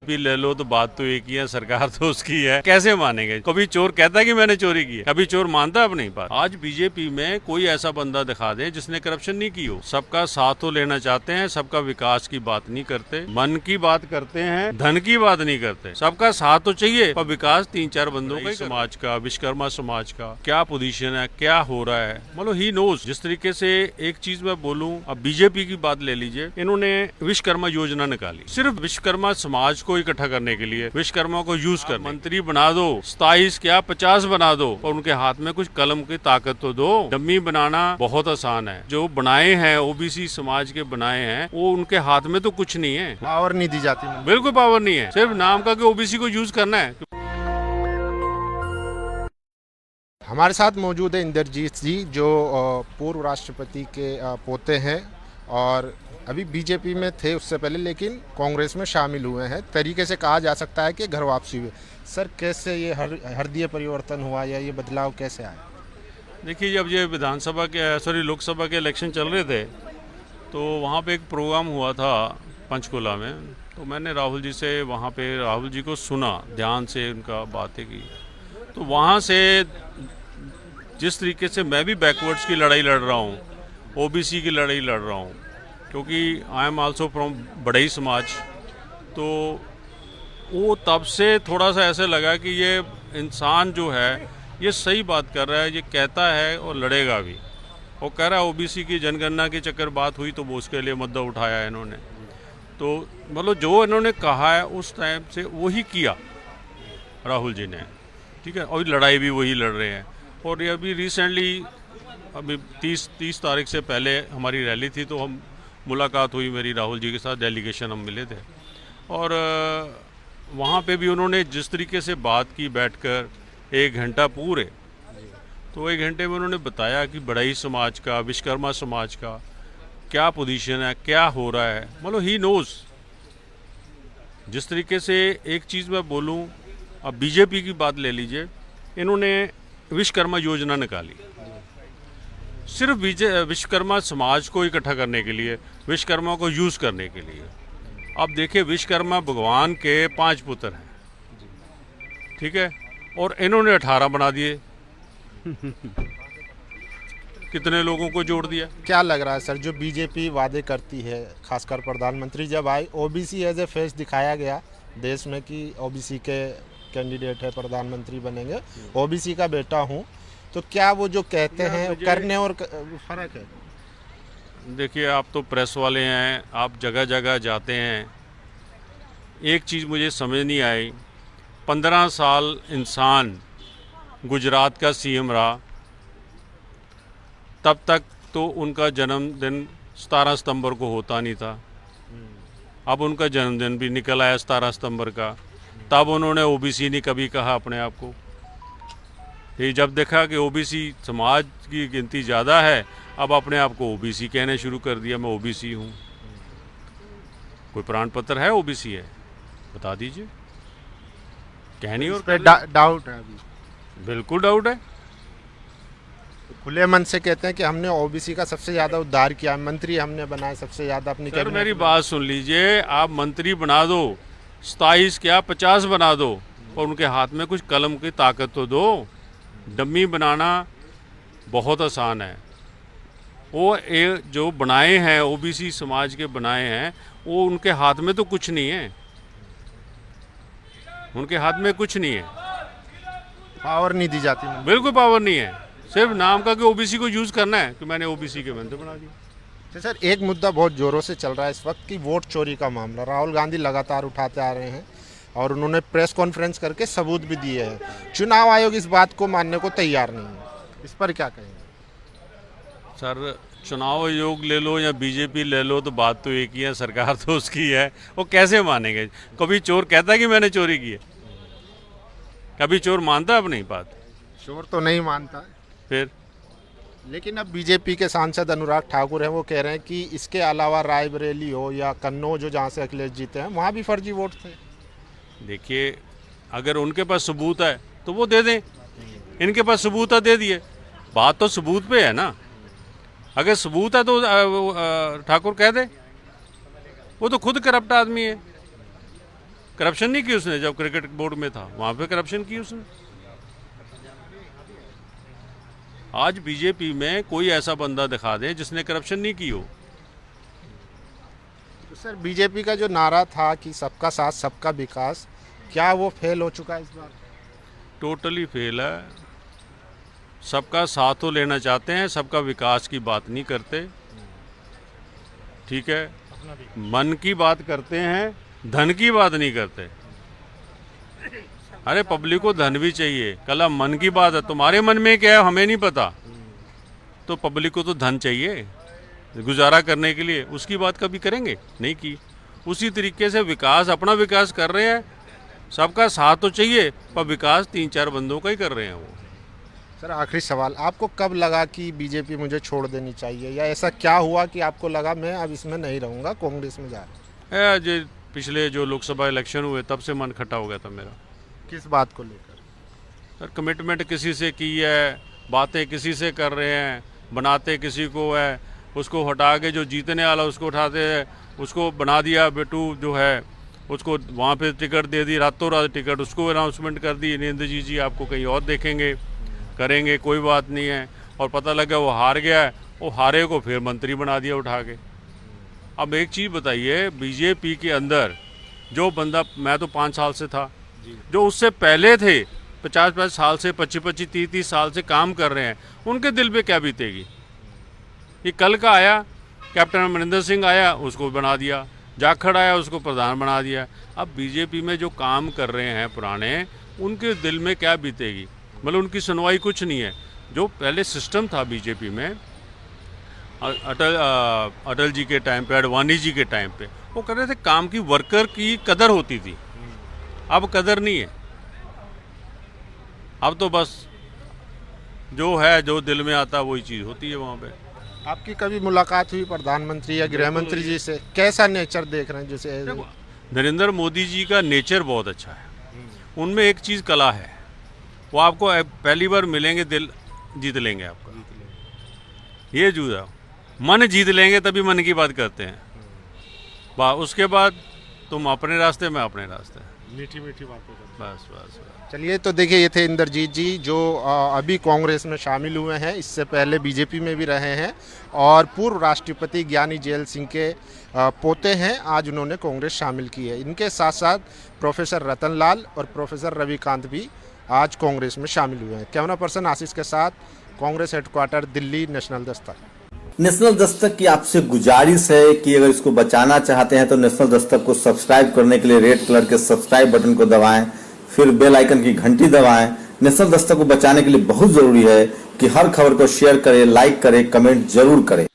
भी ले लो तो बात तो एक ही है, सरकार तो उसकी है। कैसे मानेंगे? कभी चोर कहता है कि मैंने चोरी की है, कभी चोर मानता है अपनी बात। आज बीजेपी में कोई ऐसा बंदा दिखा दे जिसने करप्शन नहीं की हो। सबका साथ तो लेना चाहते हैं, सबका विकास की बात नहीं करते, मन की बात करते हैं, धन की बात नहीं करते। सबका साथ तो चाहिए पर विकास तीन चार बंदों का, समाज का, विश्वकर्मा समाज का क्या पोजीशन है, क्या हो रहा है, मतलब ही नोज। जिस तरीके से एक चीज मैं बोलूं, अब बीजेपी की बात ले लीजिए, इन्होंने विश्वकर्मा योजना निकाली सिर्फ विश्वकर्मा समाज को इकट्ठा करने के लिए। विश्वकर्मा को यूज कर मंत्री बना दो, 27 क्या 50 बना दो, और उनके हाथ में कुछ कलम की ताकत तो दो। डम्मी बनाना बहुत आसान है, जो बनाए हैं ओबीसी समाज के बनाए हैं वो उनके हाथ में तो कुछ नहीं है, पावर नहीं दी जाती। बिल्कुल पावर नहीं है, सिर्फ नाम का कि ओबीसी को यूज करना है। हमारे साथ मौजूद है इंद्रजीत जी, जो पूर्व राष्ट्रपति के पोते हैं और अभी बीजेपी में थे उससे पहले, लेकिन कांग्रेस में शामिल हुए हैं। तरीके से कहा जा सकता है कि घर वापसी हुई। सर, कैसे ये हृदय परिवर्तन हुआ या ये बदलाव कैसे आया? देखिए, जब ये विधानसभा के लोकसभा के इलेक्शन चल रहे थे तो वहाँ पे एक प्रोग्राम हुआ था पंचकुला में, तो मैंने राहुल जी से वहाँ पे राहुल जी को सुना, ध्यान से उनका बातें की। तो वहाँ से जिस तरीके से मैं भी बैकवर्ड्स की लड़ाई लड़ रहा हूँ, ओबीसी की लड़ाई लड़ रहा हूँ, क्योंकि आई एम आल्सो फ्रॉम बड़ई समाज, तो वो तब से थोड़ा सा ऐसे लगा कि ये इंसान जो है ये सही बात कर रहा है, ये कहता है और लड़ेगा भी। वो कह रहा है ओबीसी की जनगणना के चक्कर बात हुई तो वो उसके लिए मुद्दा उठाया है इन्होंने। तो मतलब जो इन्होंने कहा है उस टाइम से वही किया राहुल जी ने, ठीक है, और लड़ाई भी वही लड़ रहे हैं। और ये अभी रिसेंटली अभी 30 तारीख से पहले हमारी रैली थी, तो हम मुलाकात हुई मेरी राहुल जी के साथ, डेलीगेशन हम मिले थे, और वहाँ पे भी उन्होंने जिस तरीके से बात की बैठकर 1 घंटा पूरे, तो 1 घंटे में उन्होंने बताया कि बड़ई समाज का, विश्वकर्मा समाज का क्या पोजीशन है, क्या हो रहा है, मतलब ही नोज। जिस तरीके से एक चीज़ मैं बोलूँ, अब बीजेपी की बात ले लीजिए, इन्होंने विश्वकर्मा योजना निकाली सिर्फ विश्वकर्मा समाज को इकट्ठा करने के लिए, विश्वकर्मा को यूज करने के लिए। अब देखिए, विश्वकर्मा भगवान के 5 पुत्र हैं, ठीक है, और इन्होंने 18 बना दिए। कितने लोगों को जोड़ दिया? क्या लग रहा है सर, जो बीजेपी वादे करती है, खासकर प्रधानमंत्री जब आए, ओबीसी एज ए फेस दिखाया गया देश में कि ओबीसी के कैंडिडेट है, प्रधानमंत्री बनेंगे, ओबीसी का बेटा हूँ, तो क्या वो जो कहते हैं करने और फर्क है? देखिए, आप तो प्रेस वाले हैं, आप जगह जगह जाते हैं। एक चीज़ मुझे समझ नहीं आई, 15 साल इंसान गुजरात का सीएम रहा, तब तक तो उनका जन्मदिन 17 सितंबर को होता नहीं था। अब उनका जन्मदिन भी निकल आया 17 सितंबर का, तब उन्होंने ओबीसी नहीं कभी कहा अपने आप को। ये जब देखा कि ओबीसी समाज की गिनती ज़्यादा है, अब अपने आप को ओबीसी कहने शुरू कर दिया, मैं ओबीसी हूँ। कोई प्रमाण पत्र है ओबीसी है? बता दीजिए। कहनी और डाउट है अभी? बिल्कुल डाउट है। खुले मन से कहते हैं कि हमने ओबीसी का सबसे ज़्यादा उद्धार किया, मंत्री हमने बनाए सबसे ज़्यादा अपनी। सर, मेरी बात सुन लीजिए, आप मंत्री बना दो, 27 क्या 50 बना दो, और उनके हाथ में कुछ कलम की ताकत तो दो। डम्मी बनाना बहुत आसान है, वो जो बनाए हैं ओबीसी समाज के बनाए हैं, वो उनके हाथ में तो कुछ नहीं है, उनके हाथ में कुछ नहीं है, पावर नहीं दी जाती। बिल्कुल पावर नहीं है, सिर्फ नाम का कि ओबीसी को यूज करना है कि मैंने ओबीसी के मंत्री बना दिया। तो सर, एक मुद्दा बहुत जोरों से चल रहा है इस वक्त की वोट चोरी का मामला। राहुल गांधी लगातार उठाते आ रहे हैं और उन्होंने प्रेस कॉन्फ्रेंस करके सबूत भी दिए हैं। चुनाव आयोग इस बात को मानने को तैयार नहीं है, इस पर क्या कहेंगे? सर, चुनाव आयोग ले लो या बीजेपी ले लो, तो बात तो एक ही है, सरकार तो उसकी है। वो कैसे मानेंगे? कभी चोर कहता है कि मैंने चोरी की है, कभी चोर मानता है अपनी बात? चोर तो नहीं मानता है। फिर लेकिन अब बीजेपी के सांसद अनुराग ठाकुर हैं, वो कह रहे हैं कि इसके अलावा रायबरेली हो या कन्नौज, जहाँ से अखिलेश जीते हैं, वहाँ भी फर्जी वोट थे। देखिए, अगर उनके पास सबूत है तो वो दे दें, इनके पास सबूत है, दे दिए। बात तो सबूत पे है ना। अगर सबूत है तो ठाकुर कह दे, वो तो खुद करप्ट आदमी है। करप्शन नहीं की उसने, जब क्रिकेट बोर्ड में था वहाँ पे करप्शन की उसने। आज बीजेपी में कोई ऐसा बंदा दिखा दे जिसने करप्शन नहीं की हो। तो सर बीजेपी का जो नारा था कि सबका साथ सबका विकास, क्या वो फेल हो चुका है इस बार? टोटली फेल है। सबका साथ तो लेना चाहते हैं, सबका विकास की बात नहीं करते, ठीक है। मन की बात करते हैं, धन की बात नहीं करते। अरे पब्लिक को धन भी चाहिए, कल मन की बात है, तुम्हारे मन में क्या है हमें नहीं पता, तो पब्लिक को तो धन चाहिए गुजारा करने के लिए, उसकी बात कभी करेंगे नहीं की। उसी तरीके से विकास, अपना विकास कर रहे हैं, सबका साथ तो चाहिए, पर विकास 3-4 बंदों का ही कर रहे हैं वो। सर आखिरी सवाल, आपको कब लगा कि बीजेपी मुझे छोड़ देनी चाहिए, या ऐसा क्या हुआ कि आपको लगा मैं अब इसमें नहीं रहूँगा, कांग्रेस में जा रहा हूँ? जो पिछले जो लोकसभा इलेक्शन हुए तब से मन खट्टा हो गया था मेरा। किस बात को लेकर? सर कमिटमेंट किसी से की है, बातें किसी से कर रहे हैं, बनाते किसी को है, उसको हटा के जो जीतने वाला उसको उठाते हैं, उसको बना दिया बेटू जो है, उसको वहाँ पे टिकट दे दी, रातों रात टिकट, उसको अनाउंसमेंट कर दी नरेंद्र जी आपको कहीं और देखेंगे, करेंगे, कोई बात नहीं है। और पता लगा वो हार गया है, वो हारे को फिर मंत्री बना दिया उठा के। अब एक चीज़ बताइए, बीजेपी के अंदर जो बंदा, मैं तो 5 साल से था, जो उससे पहले थे 50-50 साल से, 25-25, 30-30 साल से काम कर रहे हैं, उनके दिल पे क्या बीतेगी? ये कल का आया कैप्टन अमरिंदर सिंह आया, उसको बना दिया, जाखड़ आया, उसको प्रधान बना दिया। अब बीजेपी में जो काम कर रहे हैं पुराने, उनके दिल में क्या बीतेगी? मतलब उनकी सुनवाई कुछ नहीं है। जो पहले सिस्टम था बीजेपी में, अटल जी के टाइम पे, अडवाणी जी के टाइम पे, वो कर रहे थे काम की, वर्कर की कदर होती थी। अब कदर नहीं है, अब तो बस जो है, जो दिल में आता वही चीज़ होती है वहाँ पे। आपकी कभी मुलाकात हुई प्रधानमंत्री या गृह मंत्री जी से? कैसा नेचर देख रहे हैं? जैसे नरेंद्र मोदी जी का नेचर बहुत अच्छा है, उनमें एक चीज़ कला है, वो आपको पहली बार मिलेंगे दिल जीत लेंगे आपका। ये जूझा मन जीत लेंगे, तभी मन की बात करते हैं। उसके बाद तुम अपने रास्ते, मैं अपने रास्ते, मीठी मीठी बातें करते हैं। बस। चलिए, तो देखिए ये थे इंद्रजीत जी जो अभी कांग्रेस में शामिल हुए हैं, इससे पहले बीजेपी में भी रहे हैं, और पूर्व राष्ट्रपति ज्ञानी जेल सिंह के पोते हैं। आज उन्होंने कांग्रेस शामिल की है। इनके साथ साथ प्रोफेसर रतन लाल और प्रोफेसर रविकांत भी आज कांग्रेस में शामिल हुए हैं। कैमरा पर्सन आशीष के साथ, Congress headquarter Delhi, national Dastak. National Dastak की आपसे गुजारिश है कि अगर इसको बचाना चाहते हैं तो नेशनल दस्तक को सब्सक्राइब करने के लिए रेड कलर के सब्सक्राइब बटन को दबाएं, फिर बेल आइकन की घंटी दबाएं। नेशनल दस्तक को बचाने के लिए बहुत जरूरी है कि हर खबर को शेयर करें, लाइक करें, कमेंट जरूर करें।